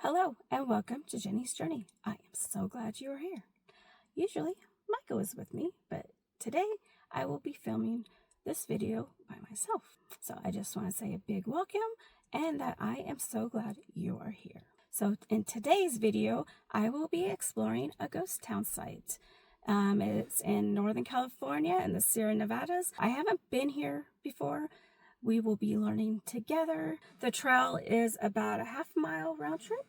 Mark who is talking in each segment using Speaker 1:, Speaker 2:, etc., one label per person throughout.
Speaker 1: Hello and welcome to Jenny's Journey. I am so glad you are here. Usually Michael is with me, but today I will be filming this video by myself. So I just want to say a big welcome and that I am so glad you are here. So in today's video, I will be exploring a ghost town site. It's in Northern California in the Sierra Nevadas. I haven't been here before. We will be learning together. The trail is about a half-mile round trip.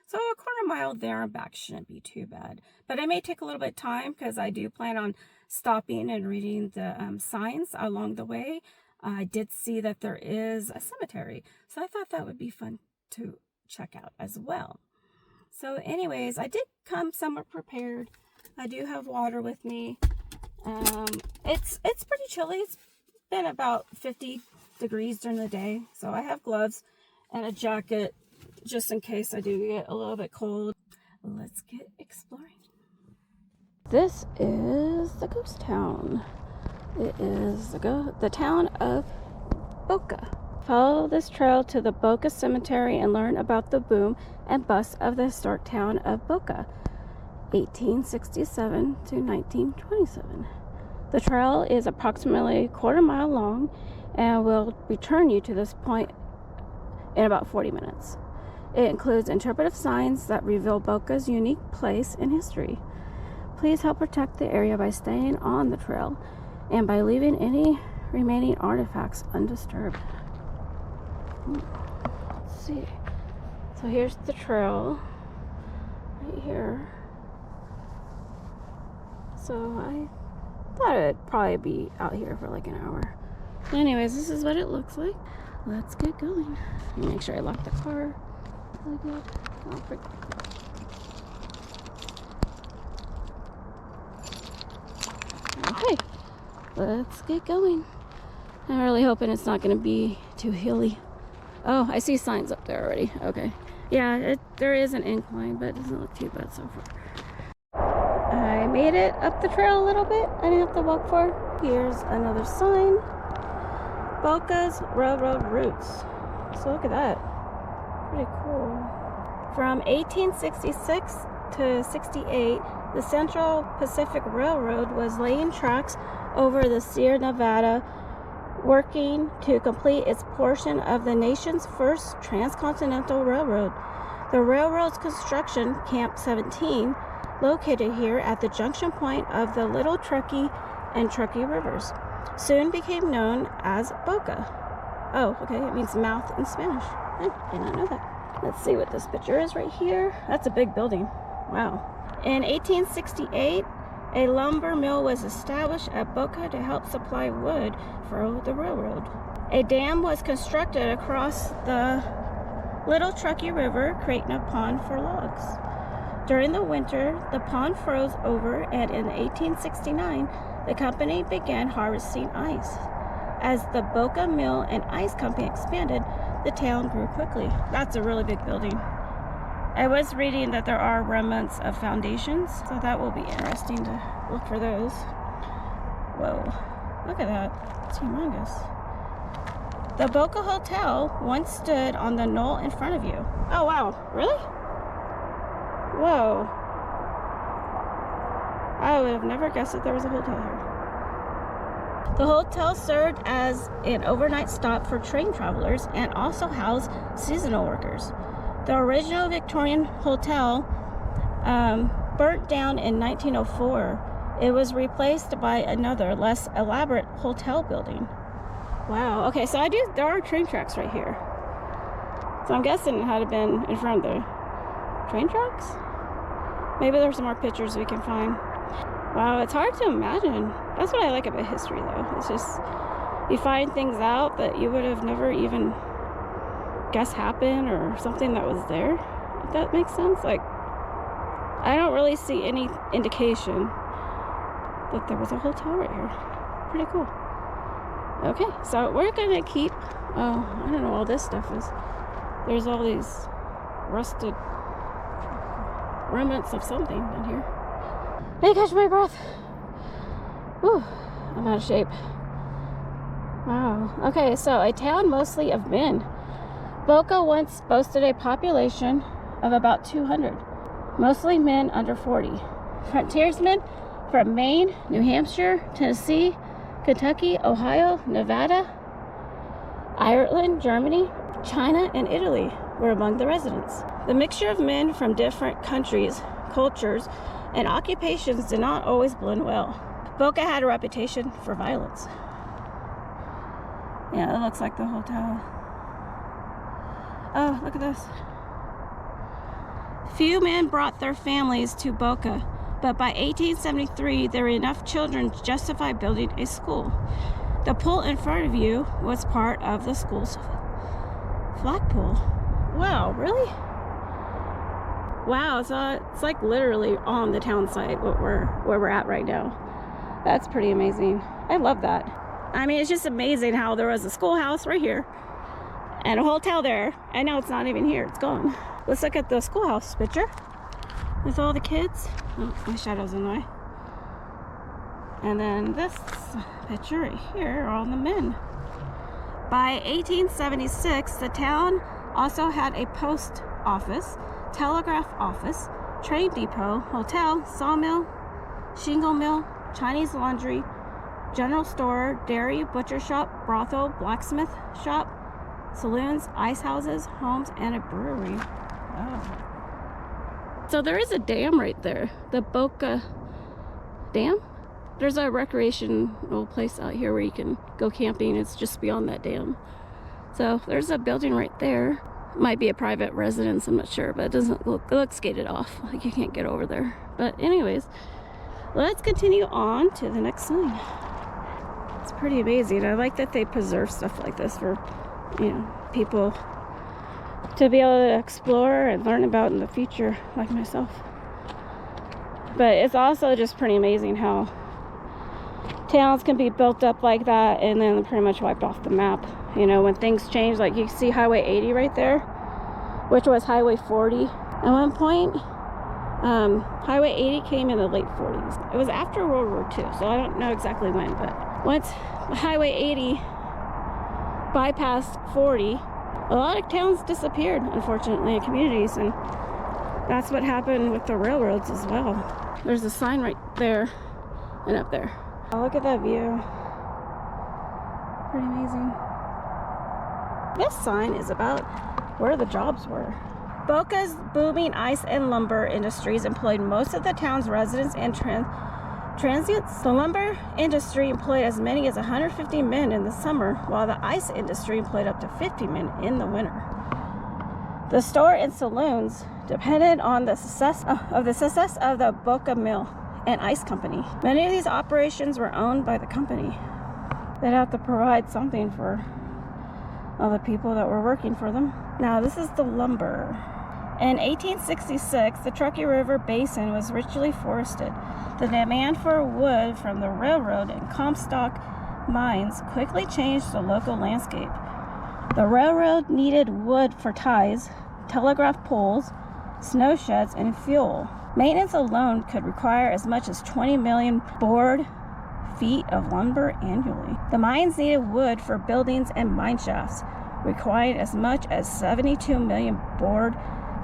Speaker 1: So a quarter mile there and back shouldn't be too bad. But it may take a little bit of time because I do plan on stopping and reading the signs along the way. I did see that there is a cemetery. So I thought that would be fun to check out as well. So anyways, I did come somewhat prepared. I do have water with me. It's pretty chilly. It's been about 50 degrees during the day, so I have gloves and a jacket just in case I do get a little bit cold. Let's get exploring. This is the ghost town. It is the town of Boca. Follow this trail to the Boca Cemetery and learn about the boom and bust of the historic town of Boca, 1867 to 1927. The trail is approximately a quarter mile long and will return you to this point in about 40 minutes. It includes interpretive signs that reveal Boca's unique place in history. Please help protect the area by staying on the trail and by leaving any remaining artifacts undisturbed. Let's see. So here's the trail right here. So I thought it'd probably be out here for like an hour. Anyways, this is what it looks like. Let's get going. Make sure I lock the car really good. Oh, pretty quickly. Okay, let's get going. I'm really hoping it's not going to be too hilly. Oh, I see signs up there already. Okay. Yeah, there is an incline, but it doesn't look too bad so far. I made it up the trail a little bit. I didn't have to walk far. Here's another sign. Boca's Railroad Routes. So look at that. Pretty cool. From 1866 to 68, the Central Pacific Railroad was laying tracks over the Sierra Nevada, working to complete its portion of the nation's first transcontinental railroad. The railroad's construction, Camp 17, located here at the junction point of the Little Truckee and Truckee Rivers, soon became known as Boca. Oh, okay, it means mouth in Spanish. I did not know that. Let's see what this picture is right here. That's a big building. Wow. In 1868, a lumber mill was established at Boca to help supply wood for the railroad. A dam was constructed across the Little Truckee River, creating a pond for logs. During the winter, the pond froze over, and in 1869, the company began harvesting ice. As the Boca Mill and Ice Company expanded, the town grew quickly. That's a really big building. I was reading that there are remnants of foundations, so that will be interesting to look for those. Whoa, look at that. It's humongous. The Boca Hotel once stood on the knoll in front of you. Oh, wow. Really? Whoa. I would have never guessed that there was a hotel here. The hotel served as an overnight stop for train travelers and also housed seasonal workers. The original Victorian hotel burnt down in 1904. It was replaced by another, less elaborate hotel building. Wow. Okay, so there are train tracks right here. So I'm guessing it had been in front of the train tracks? Maybe there's some more pictures we can find. Wow, it's hard to imagine. That's what I like about history, though. It's just, you find things out that you would have never even guessed happened, or something that was there, if that makes sense. Like, I don't really see any indication that there was a hotel right here. Pretty cool. Okay, so we're gonna keep, oh, I don't know what all this stuff is. There's all these rusted remnants of something in here. Hey, catch my breath. Whew, I'm out of shape. Wow. Okay, so a town mostly of men. Boca once boasted a population of about 200, mostly men under 40. Frontiersmen from Maine, New Hampshire, Tennessee, Kentucky, Ohio, Nevada, Ireland, Germany, China, and Italy were among the residents. The mixture of men from different countries, cultures, and occupations did not always blend well. Boca had a reputation for violence. Yeah, it looks like the hotel. Oh, look at this. Few men brought their families to Boca, but by 1873 there were enough children to justify building a school. The pool in front of you was part of the school's flagpole. Wow, really? Wow, so it's like literally on the town site where we're at right now. That's pretty amazing. I love that. I mean, it's just amazing how there was a schoolhouse right here and a hotel there, and now it's not even here, it's gone. Let's look at the schoolhouse picture with all the kids. Oh, my shadow's in the way. And then this picture right here are all the men. By 1876, the town also had a post office, telegraph office, train depot, hotel, sawmill, shingle mill, Chinese laundry, general store, dairy, butcher shop, brothel, blacksmith shop, saloons, ice houses, homes, and a brewery. Wow. So there is a dam right there, the Boca Dam. There's a recreational place out here where you can go camping. It's just beyond that dam. So there's a building right there. Might be a private residence, I'm not sure, but it doesn't look, it looks gated off. Like you can't get over there. But anyways, let's continue on to the next sign. It's pretty amazing. I like that they preserve stuff like this for, you know, people to be able to explore and learn about in the future, like myself. But it's also just pretty amazing how towns can be built up like that and then pretty much wiped off the map. You know, when things change, like you see Highway 80 right there, which was Highway 40 at one point. Highway 80 came in the late 40s. It was after World War II, so I don't know exactly when, but once Highway 80 bypassed 40, a lot of towns disappeared, unfortunately, in communities, and that's what happened with the railroads as well. There's a sign right there and up there. Oh, look at that view. Pretty amazing. This sign is about where the jobs were. Boca's booming ice and lumber industries employed most of the town's residents and transients. The lumber industry employed as many as 150 men in the summer, while the ice industry employed up to 50 men in the winter. The store and saloons depended on the success of the Boca Mill and Ice Company. Many of these operations were owned by the company. They'd have to provide something for all the people that were working for them. Now this is the lumber. In 1866, the Truckee River Basin was richly forested. The demand for wood from the railroad and Comstock mines quickly changed the local landscape. The railroad needed wood for ties, telegraph poles, snow sheds, and fuel. Maintenance alone could require as much as 20 million board feet of lumber annually. The mines needed wood for buildings and mine shafts, requiring as much as 72 million board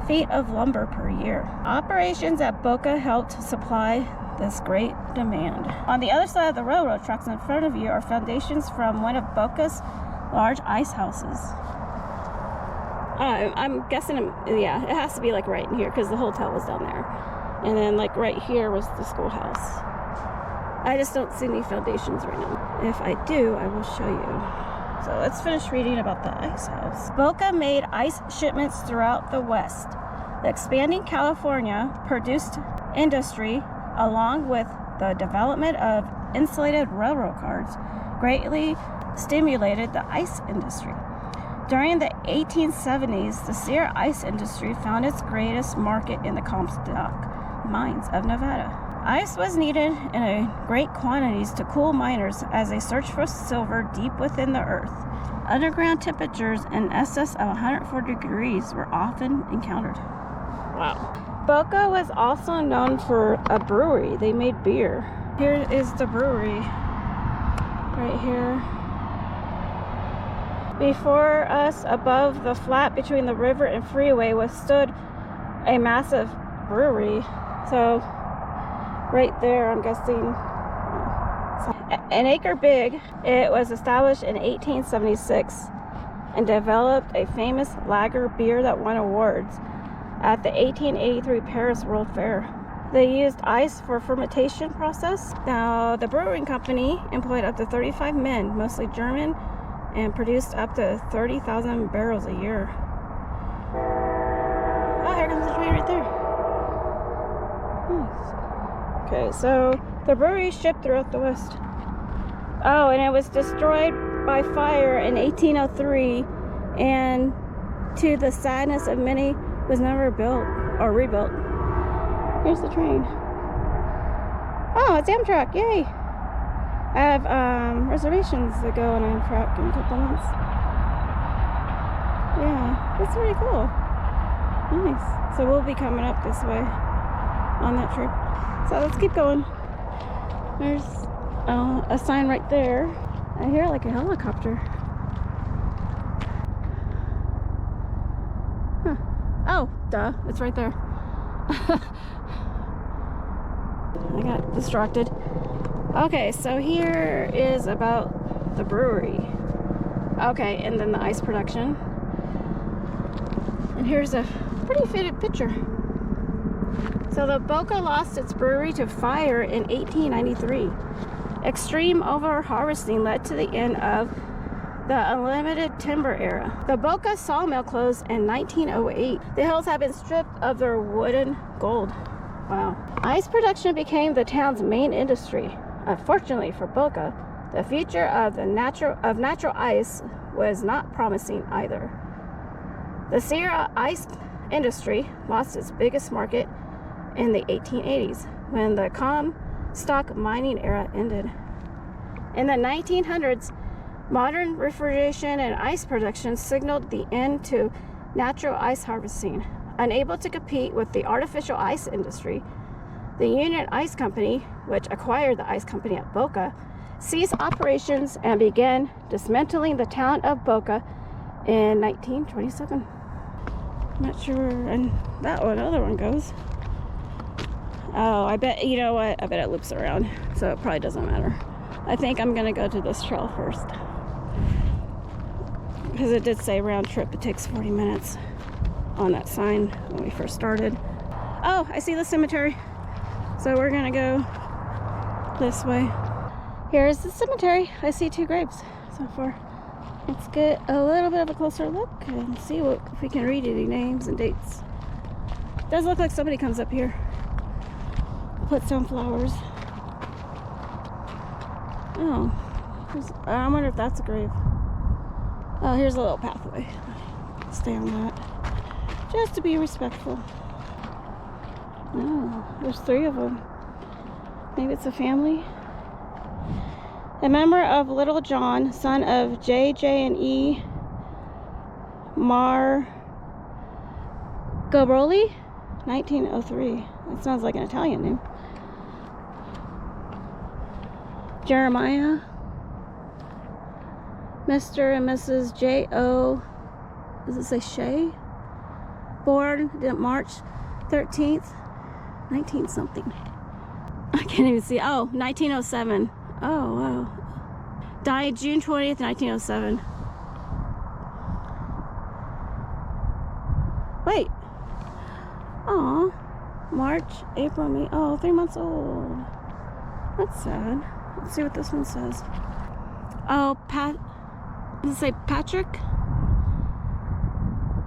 Speaker 1: feet of lumber per year. Operations at Boca helped supply this great demand. On the other side of the railroad tracks in front of you are foundations from one of Boca's large ice houses. I'm guessing, yeah, it has to be like right in here because the hotel was down there. And then like right here was the schoolhouse. I just don't see any foundations right now. If I do, I will show you. So let's finish reading about the ice house. Boca made ice shipments throughout the West. The expanding California produced industry, along with the development of insulated railroad cars, greatly stimulated the ice industry. During the 1870s, the Sierra ice industry found its greatest market in the Comstock mines of Nevada. Ice was needed in great quantities to cool miners as they searched for silver deep within the earth. Underground temperatures in excess of 140 degrees were often encountered. Wow. Boca was also known for a brewery. They made beer. Here is the brewery. Right here. Before us, above the flat between the river and freeway, was stood a massive brewery. So right there, I'm guessing an acre big. It was established in 1876 and developed a famous lager beer that won awards at the 1883 Paris World Fair. They used ice for fermentation process. Now, the brewing company employed up to 35 men, mostly German, and produced up to 30,000 barrels a year. Oh, here comes the train right there. Nice. Okay, so the brewery shipped throughout the West. Oh, and it was destroyed by fire in 1803, and to the sadness of many, was never built or rebuilt. Here's the train. Oh, it's Amtrak, yay! I have reservations to go on Amtrak in a couple months. Yeah, that's really cool. Nice. So we'll be coming up this way on that trip. So let's keep going. There's a sign right there. I hear like a helicopter. Huh. Oh, duh, it's right there. I got distracted. Okay, so here is about the brewery. Okay, and then the ice production. And here's a pretty faded picture. So the Boca lost its brewery to fire in 1893. Extreme over-harvesting led to the end of the unlimited timber era. The Boca sawmill closed in 1908. The hills have been stripped of their wooden gold. Wow. Ice production became the town's main industry. Unfortunately for Boca, the future of natural ice was not promising either. The Sierra ice industry lost its biggest market in the 1880s when the Comstock mining era ended. In the 1900s, modern refrigeration and ice production signaled the end to natural ice harvesting. Unable to compete with the artificial ice industry, the Union Ice Company, which acquired the ice company at Boca, ceased operations and began dismantling the town of Boca in 1927. Not sure where and that other one goes. Oh, I bet, you know what? I bet it loops around, so it probably doesn't matter. I think I'm gonna go to this trail first, because it did say round trip. It takes 40 minutes on that sign when we first started. Oh, I see the cemetery. So we're gonna go this way. Here's the cemetery. I see 2 graves so far. Let's get a little bit of a closer look and see if we can read any names and dates. It does look like somebody comes up here, puts down flowers. Oh, I wonder if that's a grave. Oh, here's a little pathway. Stay on that, just to be respectful. No, there's 3 of them. Maybe it's a family. A member of Little John, son of J. and E. Margabroli, 1903. That sounds like an Italian name. Jeremiah, Mr. and Mrs. J.O. Does it say Shea? Born March 13th, 19 something. I can't even see. Oh, 1907. Oh, wow. Died June 20th, 1907. Wait. Oh, March, April, May. Oh, 3 months old. That's sad. Let's see what this one says. Oh, does it say Patrick?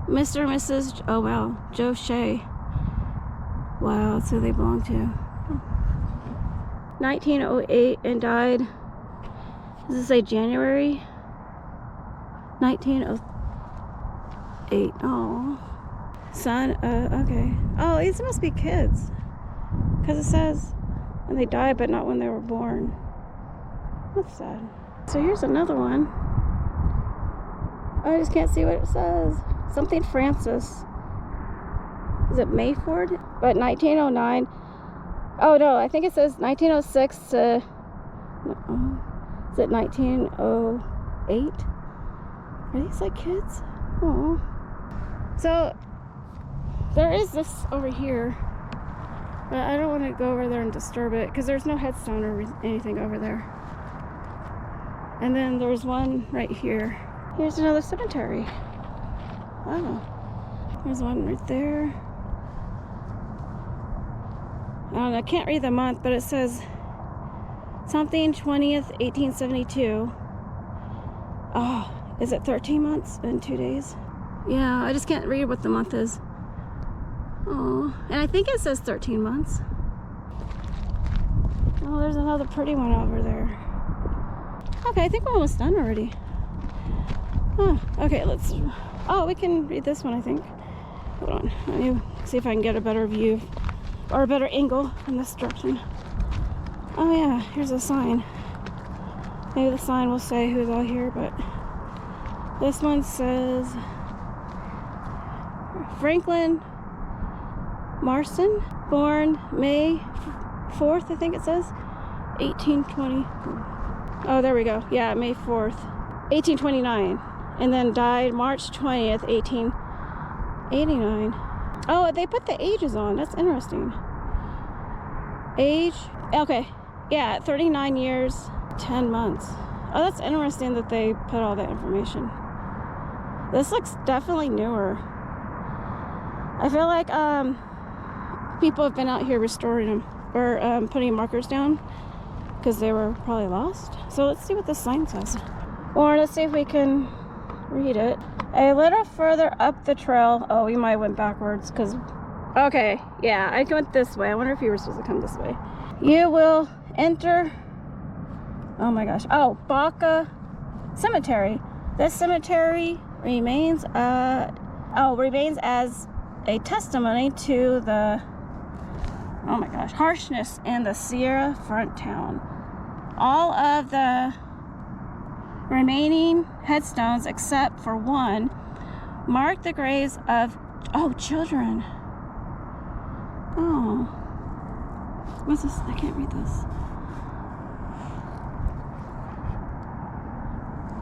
Speaker 1: Mr. and Mrs. Oh, wow. Joe Shea. Wow, that's who they belong to. 1908 and died. Does it say January? 1908. Oh. Son, okay. Oh, these must be kids. Because it says when they died, but not when they were born. That's sad. So here's another one. I just can't see what it says. Something Francis. Is it Mayford? But 1909. Oh no, I think it says 1906 to. Is it 1908? Are these like kids? Oh. So There is this over here, but I don't want to go over there and disturb it because there's no headstone or anything over there. And then there's one right here. Here's another cemetery. Wow. There's one right there. I can't read the month, but it says something 20th, 1872. Oh, is it 13 months and 2 days? Yeah, I just can't read what the month is. Oh, and I think it says 13 months. Oh, there's another pretty one over there. Okay, I think we're almost done already. Oh, okay, let's... Oh, we can read this one, I think. Hold on, let me see if I can get a better view or a better angle in this direction. Oh yeah, here's a sign. Maybe the sign will say who's all here, but this one says Franklin Marson, born May 4th, I think it says, 1820. Oh, there we go. Yeah, May 4th, 1829. And then died March 20th, 1889. Oh, they put the ages on. That's interesting. Age, okay. Yeah, 39 years, 10 months. Oh, that's interesting that they put all that information. This looks definitely newer. I feel like people have been out here restoring them or putting markers down because they were probably lost. So let's see what this sign says. Or let's see if we can read it. A little further up the trail. Oh, we might have went backwards because... Okay, yeah, I went this way. I wonder if you were supposed to come this way. You will enter... Oh my gosh. Oh, Boca Cemetery. This cemetery remains as a testimony to the, oh my gosh, harshness in the Sierra front town. All of the remaining headstones, except for one, mark the graves of, children. Oh. What's this? I can't read this.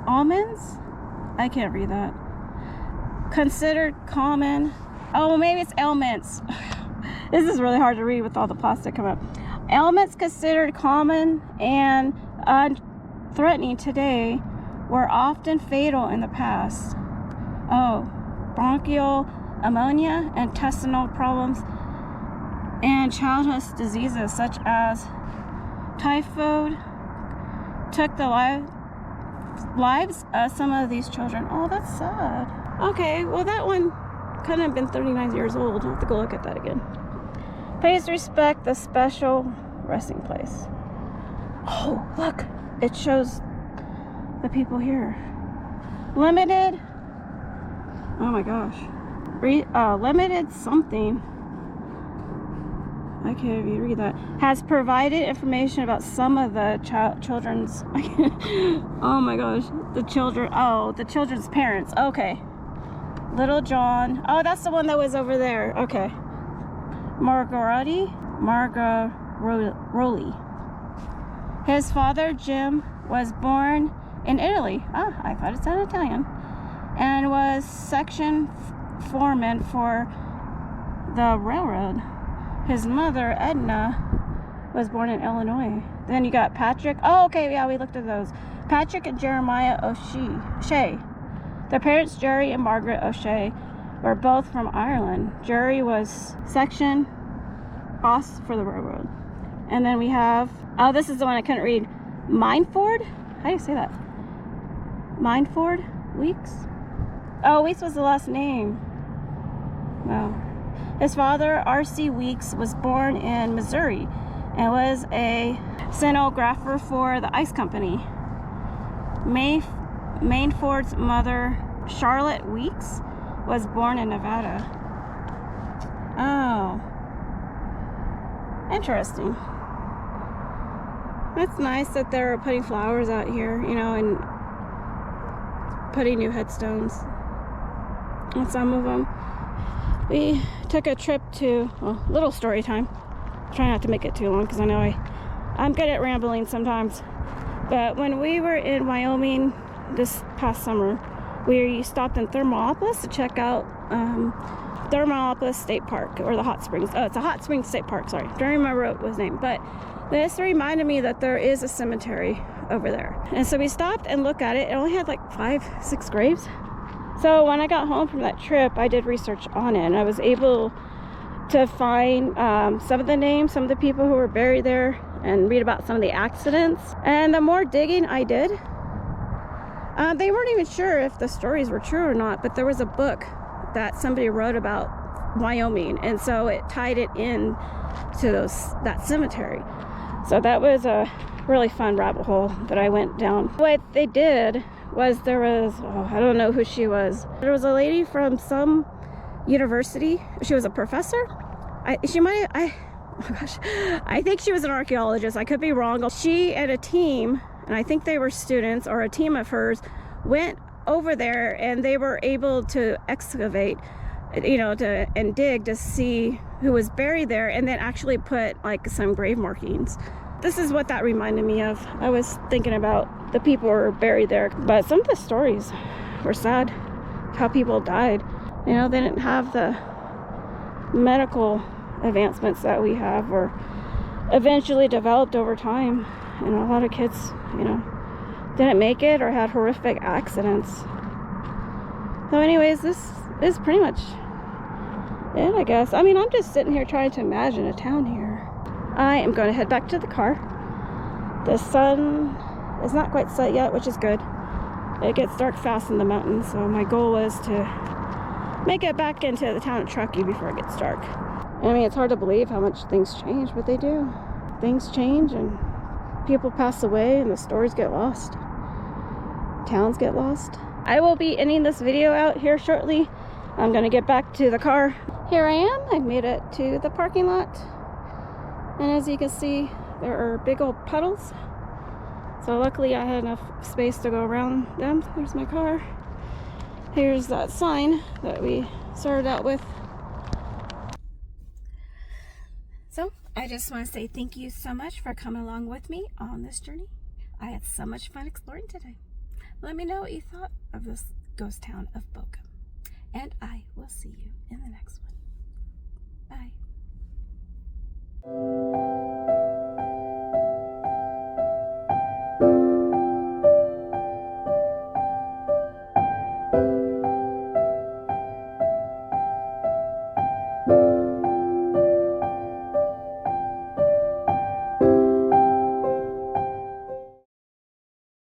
Speaker 1: Almonds? I can't read that. Considered common. Oh, maybe it's ailments. This is really hard to read with all the plastic coming up. Ailments considered common and unthreatening today were often fatal in the past. Oh, bronchial pneumonia, intestinal problems, and childhood diseases such as typhoid took the lives of some of these children. Oh, that's sad. Okay, well that one couldn't have been 39 years old. I'll have to go look at that again. Please respect the special resting place. Oh, look, it shows the people here. Limited, oh my gosh, limited something, I can't even read that, has provided information about some of the children's, oh my gosh, the children's parents. Okay, Little John, oh, that's the one that was over there. Okay, Margaroli. His father, Jim, was born in Italy. Ah, I thought it sounded Italian. And was section foreman for the railroad. His mother, Edna, was born in Illinois. Then you got Patrick. Oh, okay, yeah, we looked at those. Patrick and Jeremiah O'Shea. Their parents, Jerry and Margaret O'Shea, were both from Ireland. Jerry was section boss for the railroad. And then we have, oh, this is the one I couldn't read. Mineford? How do you say that? Mineford Weeks? Oh, Weeks was the last name. Wow. His father, R.C. Weeks, was born in Missouri and was a stenographer for the ice company. Mainford's mother, Charlotte Weeks, was born in Nevada. Oh. Interesting. That's nice that they're putting flowers out here, you know, and putting new headstones on some of them. We took a trip to, well, little story time. Try not to make it too long because I know I'm good at rambling sometimes. But when we were in Wyoming this past summer, we stopped in Thermopolis to check out Thermopolis State Park, or the Hot Springs. Oh, it's a Hot Springs State Park, sorry. Don't remember what it was named, but this reminded me that there is a cemetery over there. And so we stopped and looked at it. It only had like 5-6 graves. So when I got home from that trip, I did research on it, and I was able to find some of the names, some of the people who were buried there, and read about some of the accidents. And the more digging I did, they weren't even sure if the stories were true or not, but there was a book that somebody wrote about Wyoming, and so it tied it in to that cemetery. So that was a really fun rabbit hole that I went down. What they did was, there was, I don't know who she was. There was a lady from some university. She was a professor. I think she was an archaeologist. I could be wrong. She and a team, and I think they were students or a team of hers, went over there, and they were able to excavate, and dig to see who was buried there, and then actually put like some grave markings. This is what that reminded me of. I was thinking about the people who were buried there, but some of the stories were sad, how people died. They didn't have the medical advancements that we have, or eventually developed over time. A lot of kids, didn't make it or had horrific accidents. So anyways, this is pretty much it, I guess. I'm just sitting here trying to imagine a town here. I am going to head back to the car. The sun is not quite set yet, which is good. It gets dark fast in the mountains, so my goal is to make it back into the town of Truckee before it gets dark. It's hard to believe how much things change, but they do. Things change, and people pass away, and the stories get lost. Towns get lost. I will be ending this video out here shortly. I'm gonna get back to the car. Here I am. I made it to the parking lot, and as you can see, there are big old puddles. So luckily I had enough space to go around them. There's my car. Here's that sign that we started out with. So I just want to say thank you so much for coming along with me on this journey. I had so much fun exploring today. Let me know what you thought of this ghost town of Boca. And I will see you in the next one. Bye.